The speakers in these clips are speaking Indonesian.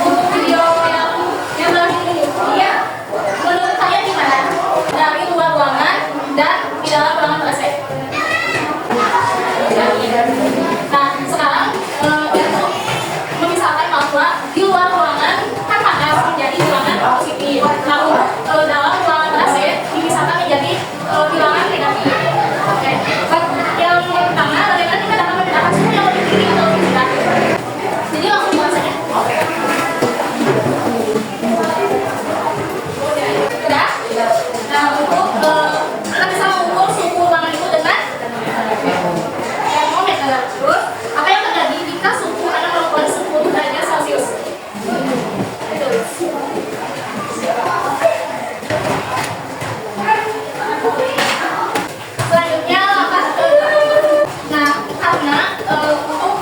Untuk video yang terakhir ini, ya, menurut kalian gimana? Dari luar ruangan dan di dalam ruangan kelas. Nah, sekarang untuk memisahkan bahwa di luar ruangan kan panas menjadi bilangan positif. Nah, untuk dalam ruangan kelas dimisahkan menjadi bilangan negatif. Oke. Yang pertama, bagaimana kita dapat membedakan suhu yang lebih tinggi atau lebih rendah? Jadi langsung bahas saja. Oke. Udah? Nah, untuk kita bisa mengukur suhu ruangan itu dengan termometer. Terus, apa yang terjadi jika suhu akan melakukan 10 derajat Celcius? Selanjutnya langkah kedua. Nah, karena untuk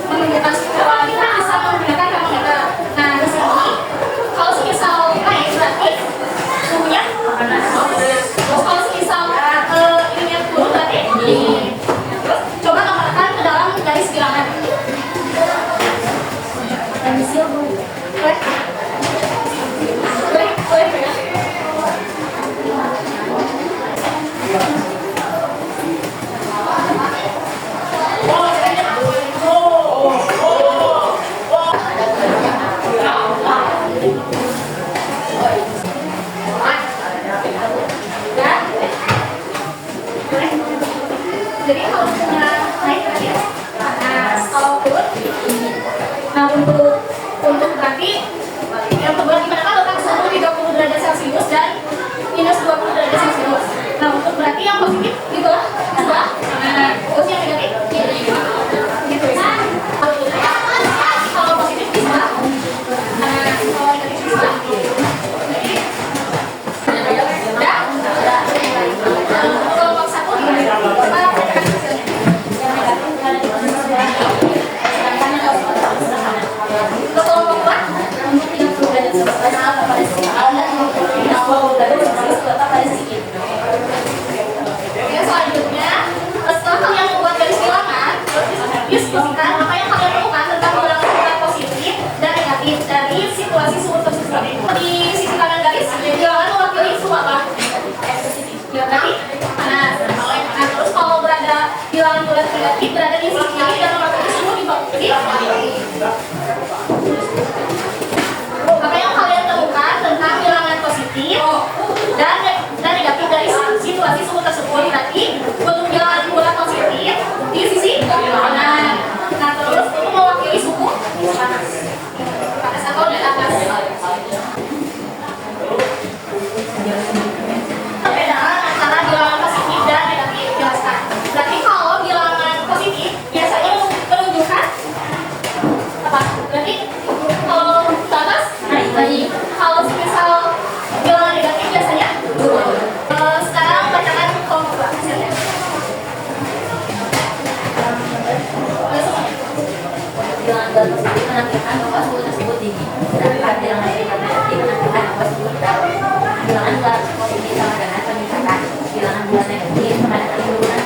menentukan suhu kita bisa menggunakan termometer. Nah, di sini kalau semisal naik berarti suhunya panas. Terus kalau semisal ininya turun berarti dingin. Terus coba tambahkan ke dalam garis bilangan. Boleh? Boleh ya? Jadi kalau sudah naik berarti panas, kalau turun dingin. Nah, untuk berarti yang kedua gimana letak suhu 30 derajat Celcius dan minus 20 derajat Celcius. Nah, untuk berarti yang positif di bawah sebelah, terus yang negatif gitu ya. Kalau positif di sebelah, kalau negatif di sebelah. Udah? Untuk kelompok satu gimana? Coba perhatikan hasilnya. Untuk kelompok dua, untuk 30 derajat Celcius. Oke, selanjutnya setelah kalian membuat garis bilangan, diskusikan apa yang kalian temukan tentang bilangan positif dan negatif dari situasi suhu tersebut. Di sisi kanan garis, bilangan mewakili suhu apa? Ya, berarti panas. Nah, terus kalau berada bilangan bulat negatif berada di sisi kiri dan mewakili suhu di apa yang kalian temukan tentang bilangan positif dan negatif dari situasi suhu tersebut? Berarti untuk bilangan bulat positif di sisi kanan. Nah, terus untuk mewakili suhu panas atau di atas. Perbedaan antara bilangan positif dan negatif jelaskan. Berarti kalau bilangan positif biasanya menunjukkan apa? Berarti kalau ke atas naik. Kalau misal bilangan negatif biasanya turun. Sekarang bacakan kelompok hasilnya. Bilangan bulat positif menandakan bahwa suhu tersebut tinggi, sedangkan bilangan negatif menandakan bahwa suhu rendah. Bilangan bulat positif sama dengan peningkatan, bilangan bulat negatif menandakan penurunan.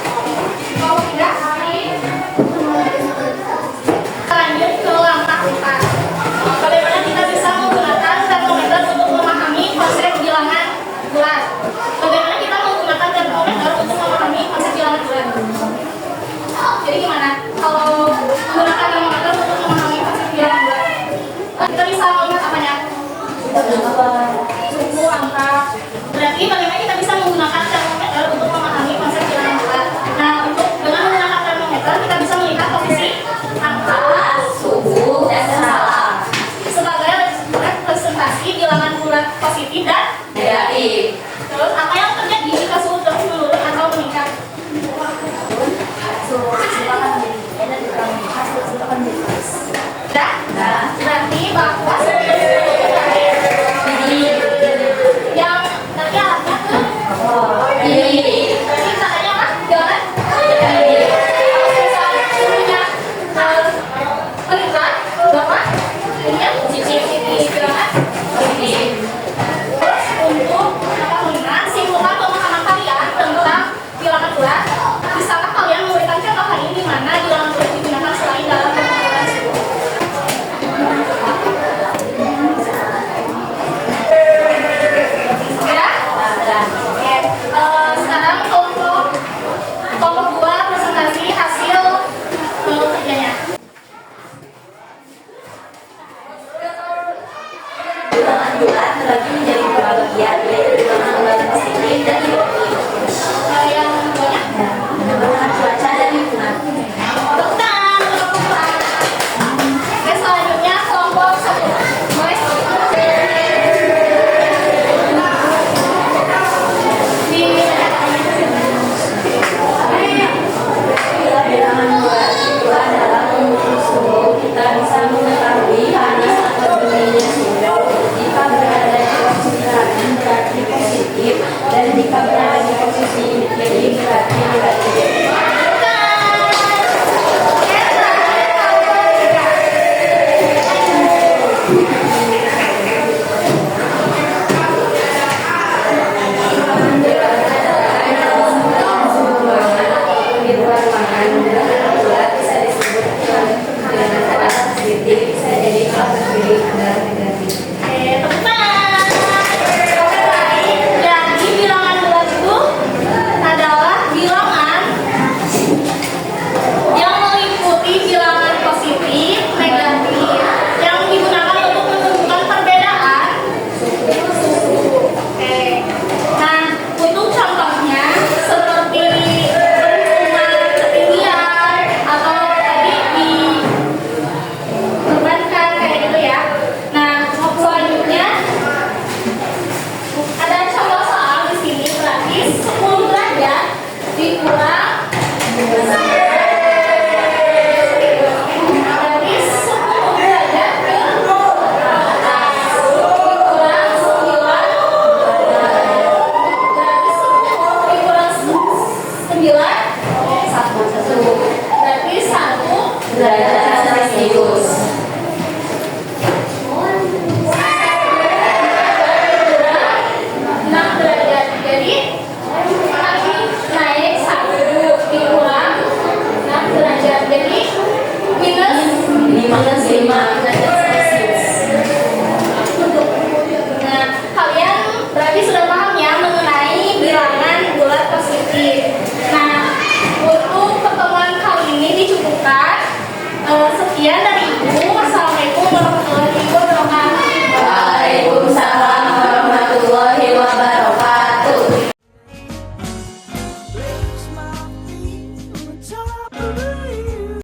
Kalau tidak, lanjut ke langkah 4. Bagaimana kita bisa menggunakan termometer untuk memahami konsep bilangan bulat? Bagaimana kita menggunakan termometer untuk memahami konsep bilangan bulat? Jadi gimana? Kalau menggunakan termometer untuk memahami konsep bilangan bulat, kita bisa melihat apanya? kerjanya. Bilangan bulat terbagi menjadi dua bagian, yaitu bilangan bulat positif dan negatif. Yang banyak. Bilangan cuaca dan lingkungan. Tepuk tangan untuk kelompok. Oke, selanjutnya kelompok 1. Mulai. Bila bilangan bulat itu adalah mengukur suhu, kita bisa mengetahui panas atau dinginnya suhu. Jika berada di posisi kanan berarti positif, dan jika berada di posisi kiri berarti negatif. Bisa jadi kalau kiri adalah negatif. Oke, tepuk tangan. Oke, baik. Jadi bilangan bulat itu adalah bilangan yang meliputi bilangan positif, negatif, yang digunakan untuk menentukan perbedaan suhu. Oke. Nah, untuk contohnya seperti perhitungan ketinggian atau tadi dibebankan kayak gitu ya. Nah, selanjutnya ada contoh soal di sini berarti 10 derajat dikurang berarti 10 derajat ke atas dikurang 9 berarti 10 dikurang 9 berarti 1 Derajat Celcius. 6 derajat. Jadi kami naik 1 dikurang 6 derajat. Jadi minus 5 derajat Celcius. Nah, kalian berarti sudah paham ya mengenai bilangan bulat positif. Nah, untuk pertemuan kali ini dicukupkan. Sekian dari